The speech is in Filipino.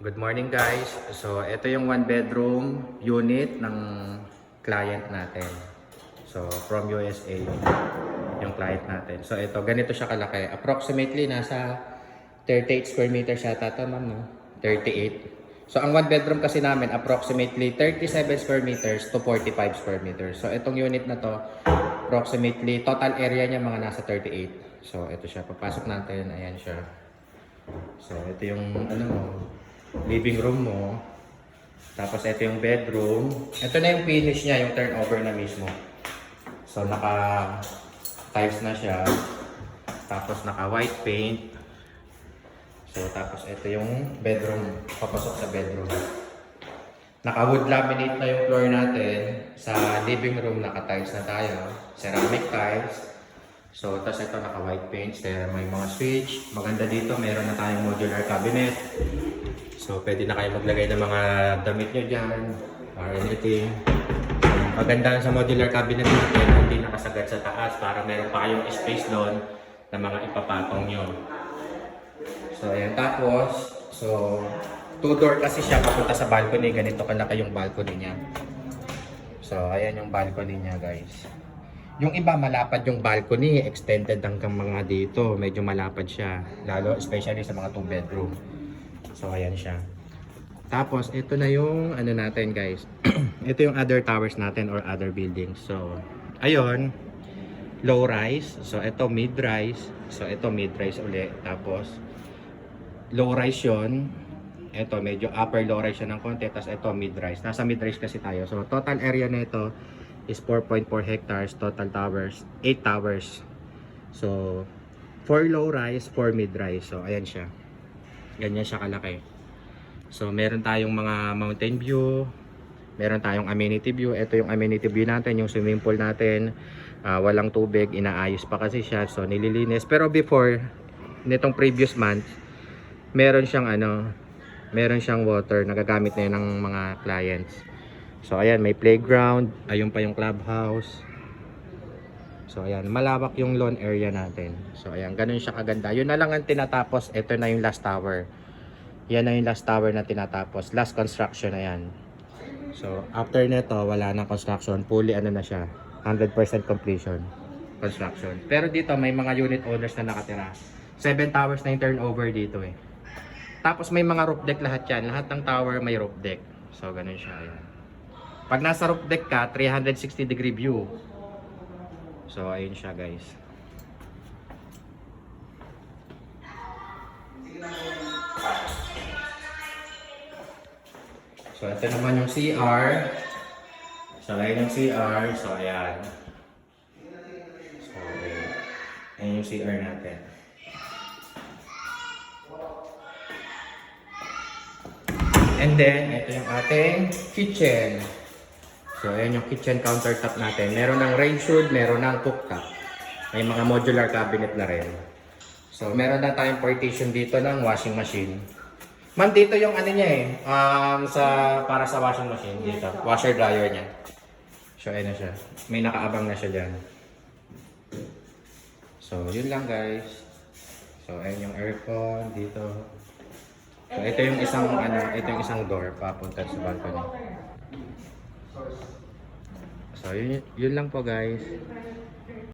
Good morning guys. So ito yung one bedroom unit ng client natin. So from USA yung client natin. So ito ganito siya kalaki. Approximately nasa 38 square meters yata ito ma'am no? 38. So ang one bedroom kasi namin approximately 37 square meters to 45 square meters. So itong unit na to approximately total area niya mga nasa 38. So ito siya. Papasok natin. Ayan siya. So ito yung living room mo. Tapos ito yung bedroom. Ito na yung finish niya, yung turnover na mismo. So naka tiles na siya. Tapos naka white paint. So tapos ito yung bedroom, papasok sa bedroom. Naka wood laminate na yung floor natin. Sa living room naka tiles na tayo, ceramic tiles. So tapos ito naka white paint, may mga switch. Maganda dito, meron na tayong modular cabinet. So, pwede na kayo maglagay ng mga damit nyo dyan or anything. Maganda sa modular cabinet natin, hindi nakasagat sa taas para meron pa kayong space doon na mga ipapatong nyo. So, ayan. Tapos, two door kasi siya papunta sa balcony. Ganito kalaki yung balcony niya. So, ayan yung balcony niya, guys. Yung iba, malapad yung balcony. Extended hanggang mga dito. Medyo malapad siya. Lalo, especially sa mga two bedroom. So, ayan siya. Tapos, ito na yung ano natin, guys. Ito yung other towers natin or other buildings. So, ayun. Low rise. So, ito mid-rise. So, ito mid-rise ulit. Tapos, low rise yun. Ito, medyo upper low rise yun ng konti. Tapos, ito mid-rise. Nasa mid-rise kasi tayo. So, total area na ito is 4.4 hectares. Total towers, 8 towers. So, 4 low rise, 4 mid-rise. So, ayan siya. Ganyan siya kalaki. So, meron tayong mga mountain view. Meron tayong amenity view. Ito yung amenity view natin, yung swimming pool natin. Walang tubig, inaayos pa kasi siya. So, nililinis. Pero before, nitong previous month, meron siyang water. Nagagamit na yun ng mga clients. So, ayan, may playground. Ayun pa yung clubhouse. So, ayan, malawak yung lawn area natin. So, ayan, ganun siya kaganda. Yun na lang ang tinatapos. Ito na yung last tower. Yan na yung last tower na tinatapos. Last construction na yan. So, after nito, wala nang construction. Fully ano na siya. 100% completion. Construction. Pero dito, may mga unit owners na nakatira. 7 towers na yung turnover dito eh. Tapos may mga roof deck lahat yan. Lahat ng tower may roof deck. So, ganun siya. Ayan. Pag nasa roof deck ka, 360 degree view. So, ayun siya guys. So, ito naman yung CR. So, ayun yung CR. So, ayan. So, ayun yung CR natin. And then, ito yung ating kitchen. So, ayan yung kitchen countertop natin. Meron ng range hood, meron ng cooktop. May mga modular cabinet na rin. So, meron na tayong partition dito ng washing machine. Ma'am, dito yung ano niya eh. Para sa washing machine dito. Washer dryer niya. So, ayan na siya. May nakaabang na siya dyan. So, yun lang guys. So, ayan yung aircon dito. So, ito yung isang door papunta sa balcony. So, yun lang po guys.